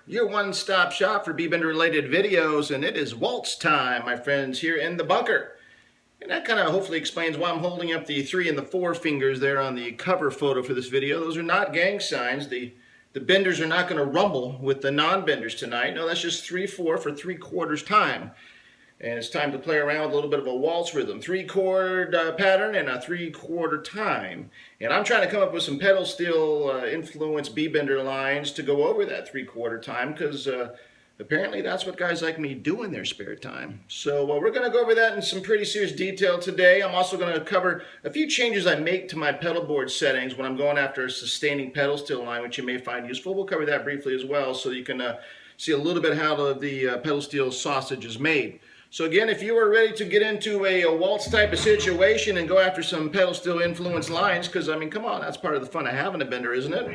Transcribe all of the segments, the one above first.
Your one-stop shop for B-Bender related videos, and it is Waltz time, my friends, here in the bunker. And that kind of hopefully explains why I'm holding up the 3 and the 4 fingers there on the cover photo for this video. Those are not gang signs. The benders are not going to rumble with the non-benders tonight. No, that's just 3/4 for 3/4 time. And it's time to play around with a little bit of a waltz rhythm. 3-chord pattern and a 3/4 time. And I'm trying to come up with some pedal steel influence B-bender lines to go over that 3/4 time, because apparently that's what guys like me do in their spare time. So we're going to go over that in some pretty serious detail today. I'm also going to cover a few changes I make to my pedal board settings when I'm going after a sustaining pedal steel line, which you may find useful. We'll cover that briefly as well, so you can see a little bit how the pedal steel sausage is made. So again, if you are ready to get into a waltz type of situation and go after some pedal steel influence lines, because I mean, come on, that's part of the fun of having a bender, isn't it?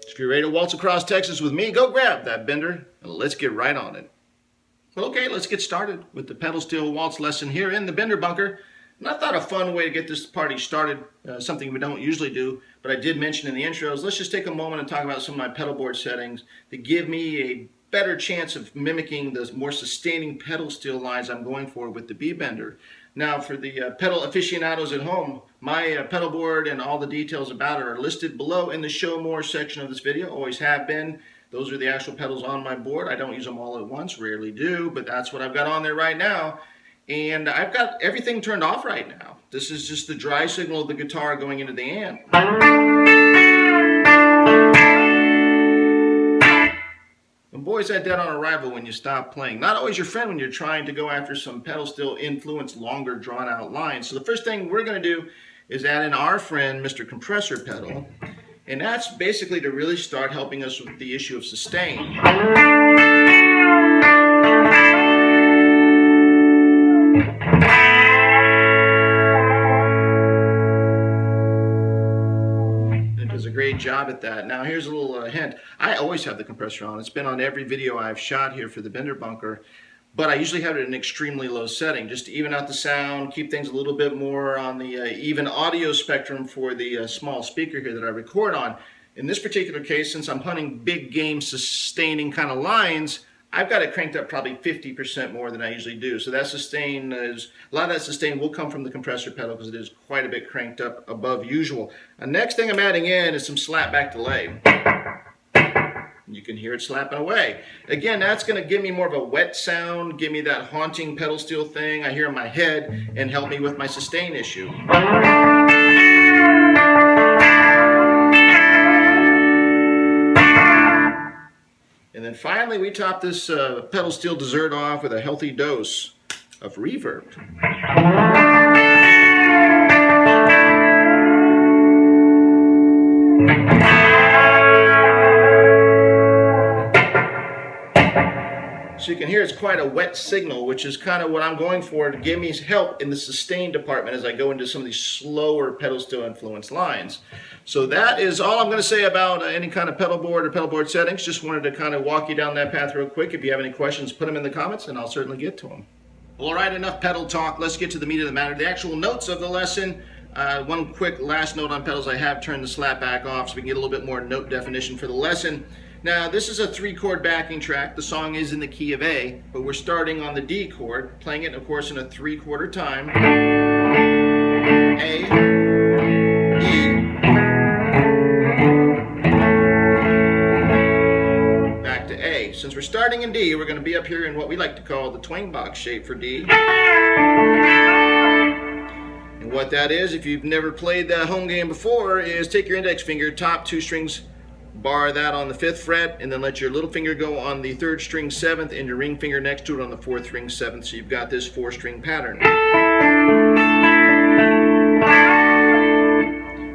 If you're ready to waltz across Texas with me, go grab that bender and let's get right on it. Well, okay, let's get started with the pedal steel waltz lesson here in the Bender Bunker. And I thought a fun way to get this party started, something we don't usually do, but I did mention in the intros, let's just take a moment and talk about some of my pedal board settings that give me a better chance of mimicking the more sustaining pedal steel lines I'm going for with the B-bender. Now, for the pedal aficionados at home, my pedal board and all the details about it are listed below in the Show More section of this video, always have been. Those are the actual pedals on my board. I don't use them all at once, rarely do, but that's what I've got on there right now. And I've got everything turned off right now. This is just the dry signal of the guitar going into the amp. And boy, is that dead on arrival when you stop playing. Not always your friend when you're trying to go after some pedal steel influence, longer drawn out lines. So the first thing we're going to do is add in our friend, Mr. Compressor pedal. And that's basically to really start helping us with the issue of sustain. Great job at that. Now here's a little hint. I always have the compressor on. It's been on every video I've shot here for the Bender Bunker, but I usually have it at an extremely low setting just to even out the sound, keep things a little bit more on the even audio spectrum for the small speaker here that I record on. In this particular case, since I'm hunting big game sustaining kind of lines, I've got it cranked up probably 50% more than I usually do. So that sustain is, a lot of that sustain will come from the compressor pedal because it is quite a bit cranked up above usual. The next thing I'm adding in is some slapback delay. You can hear it slapping away. Again, that's going to give me more of a wet sound, give me that haunting pedal steel thing I hear in my head, and help me with my sustain issue. And then finally, we top this pedal steel dessert off with a healthy dose of reverb. So you can hear it's quite a wet signal, which is kind of what I'm going for to give me help in the sustain department as I go into some of these slower pedal steel influence lines. So that is all I'm going to say about any kind of pedal board or pedal board settings. Just wanted to kind of walk you down that path real quick. If you have any questions, put them in the comments and I'll certainly get to them. Well, all right, enough pedal talk. Let's get to the meat of the matter, the actual notes of the lesson. One quick last note on pedals. I have turned the slap back off so we can get a little bit more note definition for the lesson. Now, this is a 3-chord backing track. The song is in the key of A, but we're starting on the D chord, playing it, of course, in a 3/4 time. A, E, back to A. Since we're starting in D, we're going to be up here in what we like to call the twang box shape for D. And what that is, if you've never played that home game before, is take your index finger, top 2 strings, bar that on the 5th fret, and then let your little finger go on the 3rd string 7th and your ring finger next to it on the 4th string 7th, so you've got this 4-string pattern.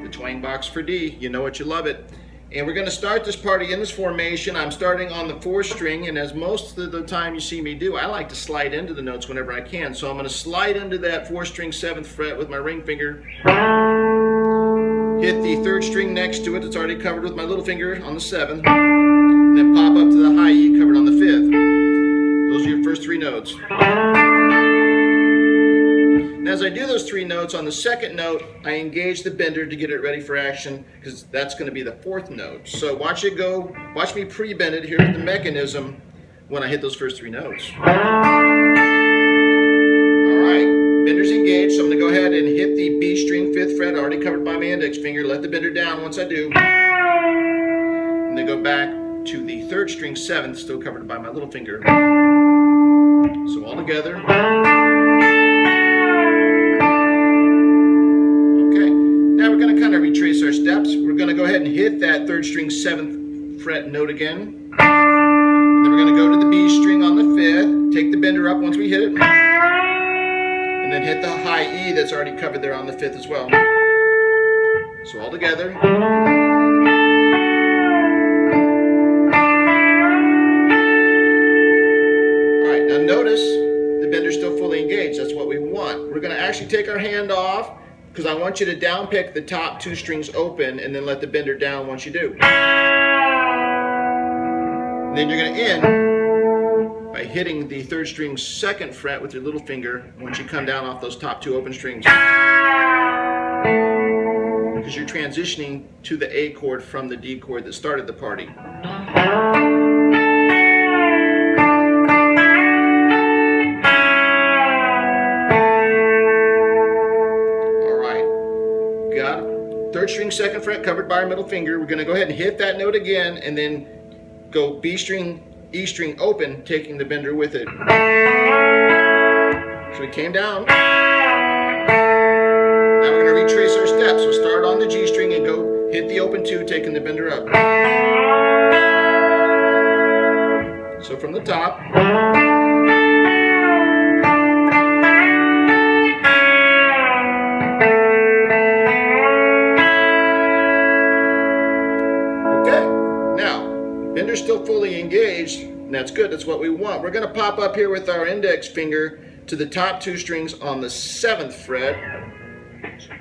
The twang box for D, you know it, you love it. And we're going to start this party in this formation. I'm starting on the 4th string, and as most of the time you see me do, I like to slide into the notes whenever I can. So I'm going to slide into that 4th string 7th fret with my ring finger. Hit the 3rd string next to it, it's already covered with my little finger on the 7th, and then pop up to the high E covered on the 5th. Those are your first first 3 notes. And as I do those 3 notes, on the second note, I engage the bender to get it ready for action, because that's going to be the 4th note. So watch it go, watch me pre-bend it here with the mechanism when I hit those first 3 notes. Alright, bender's engaged, so I'm going to go ahead and hit the B string 5th fret, already covered by my index finger, let the bender down once I do. And then go back to the 3rd string 7th, still covered by my little finger. So all together. Retrace our steps. We're going to go ahead and hit that 3rd string 7th fret note again. And then we're going to go to the B string on the 5th, take the bender up once we hit it, and then hit the high E that's already covered there on the 5th as well. So all together. Alright, now notice the bender's still fully engaged. That's what we want. We're going to actually take our hand off, because I want you to down pick the top 2 strings open and then let the bender down once you do. And then you're going to end by hitting the 3rd string 2nd fret with your little finger once you come down off those top 2 open strings. Because you're transitioning to the A chord from the D chord that started the party. Got 3rd string 2nd fret covered by our middle finger. We're going to go ahead and hit that note again and then go B string, E string open, taking the bender with it. So we came down. Now we're going to retrace our steps. So start on the G string and go hit the open 2, taking the bender up. So from the top. Bender's still fully engaged, and that's good, that's what we want. We're going to pop up here with our index finger to the top 2 strings on the 7th fret.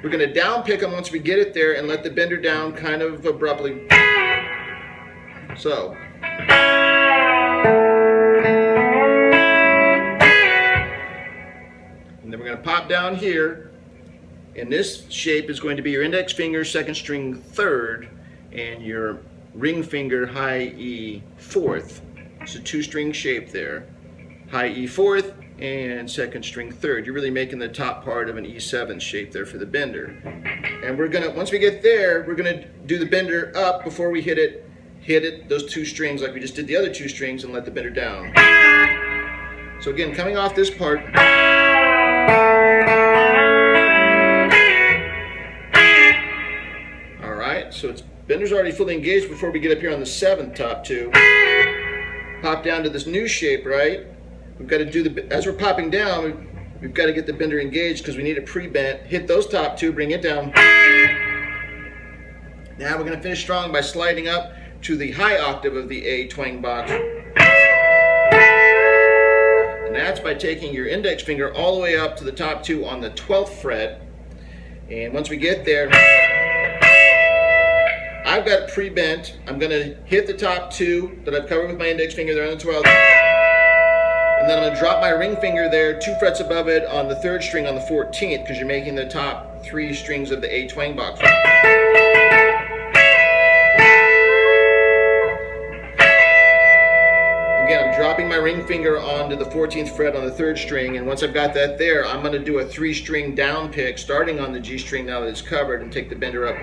We're going to down pick them once we get it there and let the bender down kind of abruptly. So. And then we're going to pop down here, and this shape is going to be your index finger, 2nd string 3rd, and your ring finger, high E 4th. It's a 2-string shape there. High E 4th and 2nd string 3rd. You're really making the top part of an E7 shape there for the bender. And we're gonna, once we get there, we're gonna do the bender up before we hit it, those 2 strings like we just did the other 2 strings, and let the bender down. So again, coming off this part. Alright, so it's bender's already fully engaged before we get up here on the 7th top 2. Pop down to this new shape, right? We've got to do the, as we're popping down, we've got to get the bender engaged because we need it pre-bent. Hit those top 2, bring it down. Now we're going to finish strong by sliding up to the high octave of the A twang box. And that's by taking your index finger all the way up to the top 2 on the 12th fret. And once we get there, I've got it pre-bent. I'm going to hit the top 2 that I've covered with my index finger there on the 12th. And then I'm going to drop my ring finger there 2 frets above it on the 3rd string on the 14th, because you're making the top 3 strings of the A twang box. Again, I'm dropping my ring finger onto the 14th fret on the 3rd string, and once I've got that there, I'm going to do a 3-string down pick starting on the G string now that it's covered, and take the bender up.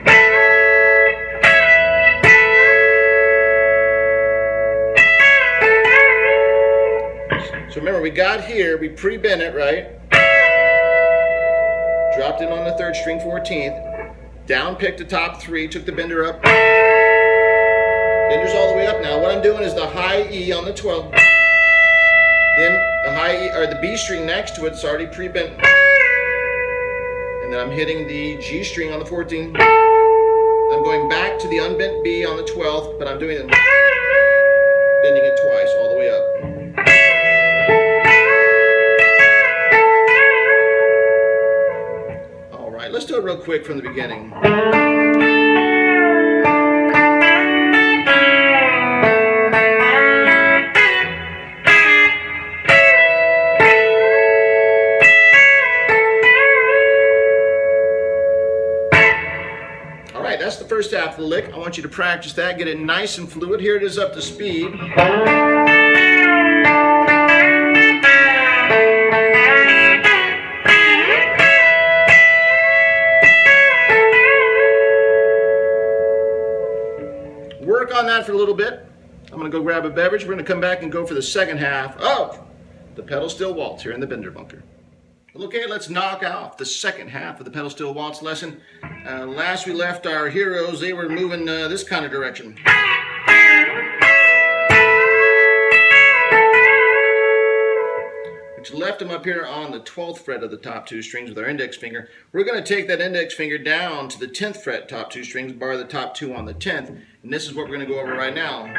So remember, we got here, we pre-bent it, right? Dropped it on the 3rd string, 14th. Down picked the top 3, took the bender up. Bender's all the way up now. What I'm doing is the high E on the 12th. Then the high E, or the B string next to it's already pre-bent. And then I'm hitting the G string on the 14th. I'm going back to the unbent B on the 12th, but I'm doing it, bending it twice, all the way up. Let's do it real quick from the beginning. first half of the lick. I want you to practice that, get it nice and fluid. Here it is up to speed. Work on that for a little bit. I'm going to go grab a beverage. We're going to come back and go for the second half of the pedal steel waltz here in the Bender bunker. Okay, let's knock off the second half of the pedal steel waltz lesson. Last we left our heroes, they were moving this kind of direction. Which left them up here on the 12th fret of the top two strings with our index finger. We're going to take that index finger down to the 10th fret top two strings, bar the top two on the 10th, and this is what we're going to go over right now.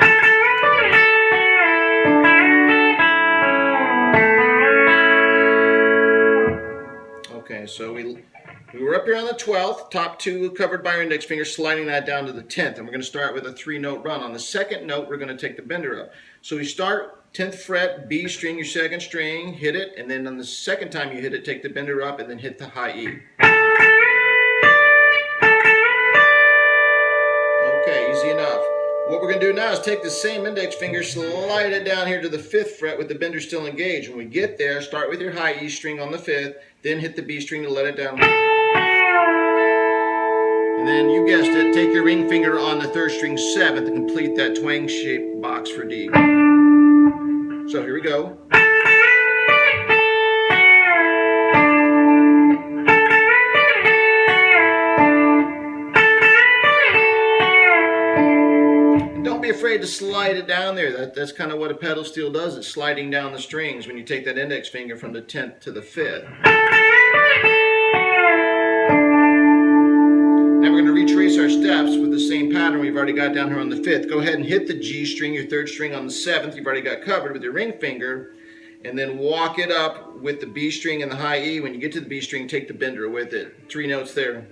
Okay, so we were up here on the 12th, top two covered by our index finger, sliding that down to the 10th, and we're going to start with a 3-note run. On the second note, we're going to take the bender up. So we start 10th fret, B string, your second string, hit it, and then on the second time you hit it, take the bender up and then hit the high E. Okay, easy enough. What we're going to do now is take the same index finger, slide it down here to the 5th fret with the bender still engaged. When we get there, start with your high E string on the 5th, then hit the B string to let it down. And then, you guessed it, take your ring finger on the 3rd string 7th to complete that twang shaped box for D. So here we go. And don't be afraid to slide it down there. That's kind of what a pedal steel does. It's sliding down the strings when you take that index finger from the 10th to the 5th. Now we're going to retrace our steps with the same pattern we've already got down here on the 5th. Go ahead and hit the G string, your 3rd string on the 7th. You've already got covered with your ring finger. And then walk it up with the B string and the high E. When you get to the B string, take the bender with it. 3 notes there.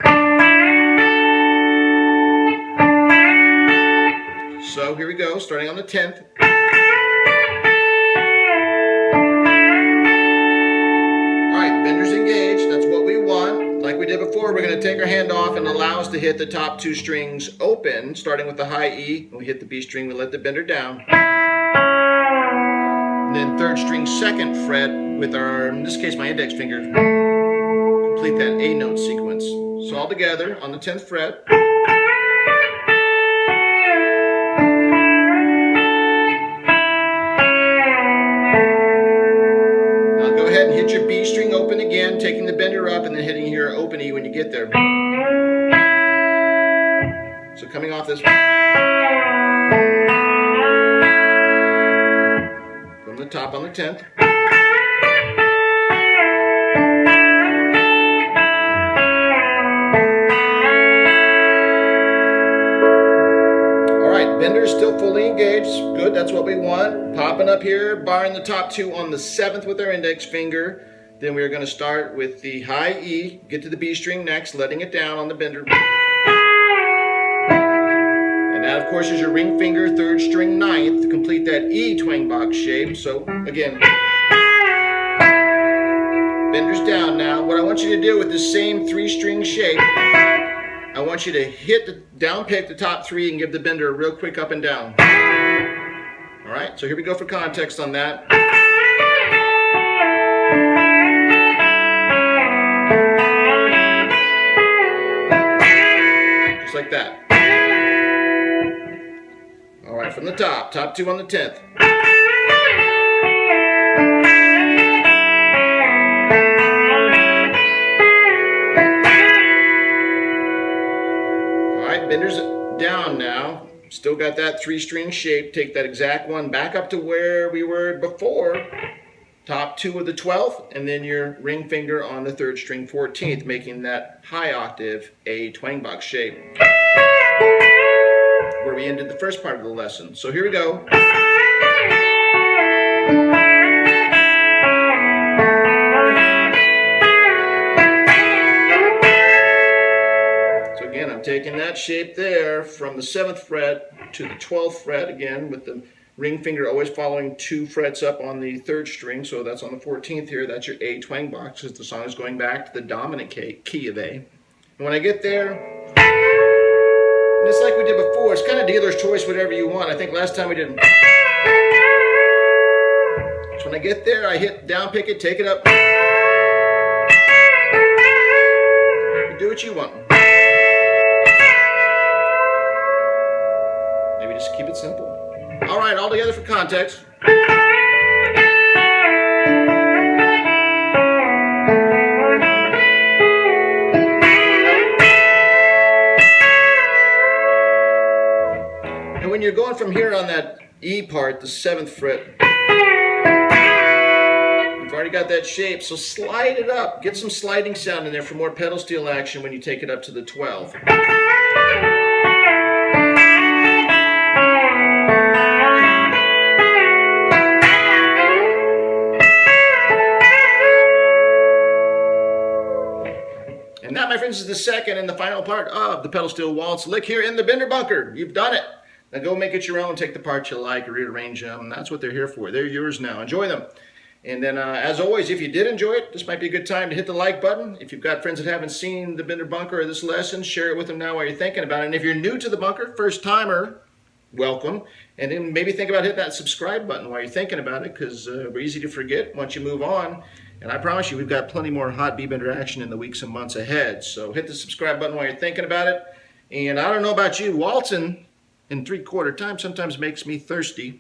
So here we go, starting on the 10th. Alright, bender's engaged. That's what we want. Like we did before, we're going to take our hand off and allow us to hit the top two strings open, starting with the high E. When we hit the B string, we let the bender down. And then 3rd string 2nd fret with our, in this case my index finger, complete that A note sequence. So all together on the 10th fret. Now go ahead and hit your B string open again, taking the bender up and then hitting your open E when you get there. So coming off this from the top on the 10th. Alright, bender is still fully engaged. Good, that's what we want. Popping up here, barring the top two on the 7th with our index finger. Then we're going to start with the high E, get to the B string next, letting it down on the bender. And that, of course, is your ring finger, 3rd string 9th to complete that E twang box shape. So, again, bender's down now. What I want you to do with the same 3-string shape, I want you to hit the down pick, the top 3, and give the bender a real quick up and down. Alright, so here we go for context on that. Just like that. Alright, from the top 2 on the 10th. Alright, bender's down now. Still got that 3-string shape. Take that exact one back up to where we were before. Top 2 of the 12th, and then your ring finger on the 3rd string 14th, making that high octave A twang box shape. Where we ended the first part of the lesson. So here we go. So again, I'm taking that shape there from the 7th fret to the 12th fret again with the ring finger always following 2 frets up on the 3rd string, so that's on the 14th here. That's your A twang box because the song is going back to the dominant key of A. And when I get there, Just like we did before, it's kind of dealer's choice, whatever you want. I think last time we did. So when I get there, I hit down pick it, take it up. You do what you want. Maybe just keep it simple. All right, all together for context. And when you're going from here on that E part, the 7th fret, you've already got that shape, so slide it up. Get some sliding sound in there for more pedal steel action when you take it up to the 12th. And that, my friends, is the second and the final part of the pedal steel waltz lick here in the Bender bunker. You've done it. Now go make it your own, take the parts you like, rearrange them. That's what they're here for. They're yours now. Enjoy them. And then, as always, if you did enjoy it, this might be a good time to hit the like button. If you've got friends that haven't seen the Bender bunker or this lesson, share it with them now while you're thinking about it. And if you're new to the bunker, first timer, welcome. And then maybe think about hitting that subscribe button while you're thinking about it, because we're easy to forget once you move on. And I promise you, we've got plenty more hot B-Bender action in the weeks and months ahead. So hit the subscribe button while you're thinking about it. And I don't know about you, waltzing in 3/4 time sometimes makes me thirsty.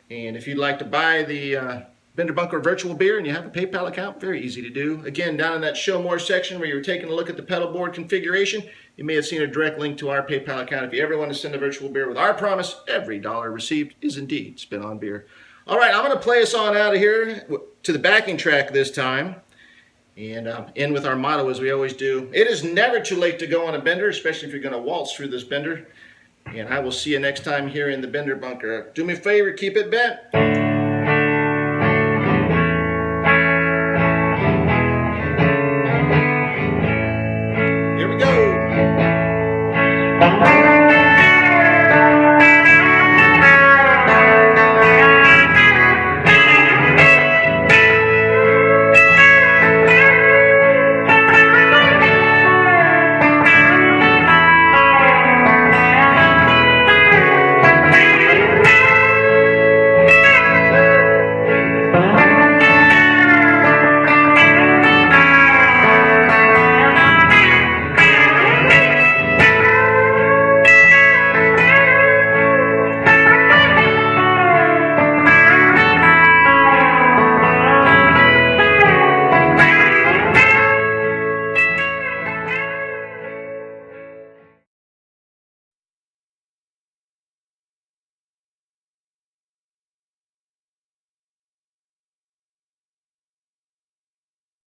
And if you'd like to buy the Bender Bunker virtual beer and you have a PayPal account, very easy to do. Again, down in that show more section where you're taking a look at the pedal board configuration, you may have seen a direct link to our PayPal account. If you ever want to send a virtual beer with our promise, every dollar received is indeed spent on beer. All right, I'm going to play us on out of here to the backing track this time. And end with our motto, as we always do. It is never too late to go on a bender, especially if you're going to waltz through this bender. And I will see you next time here in the Bender bunker. Do me a favor, keep it bent.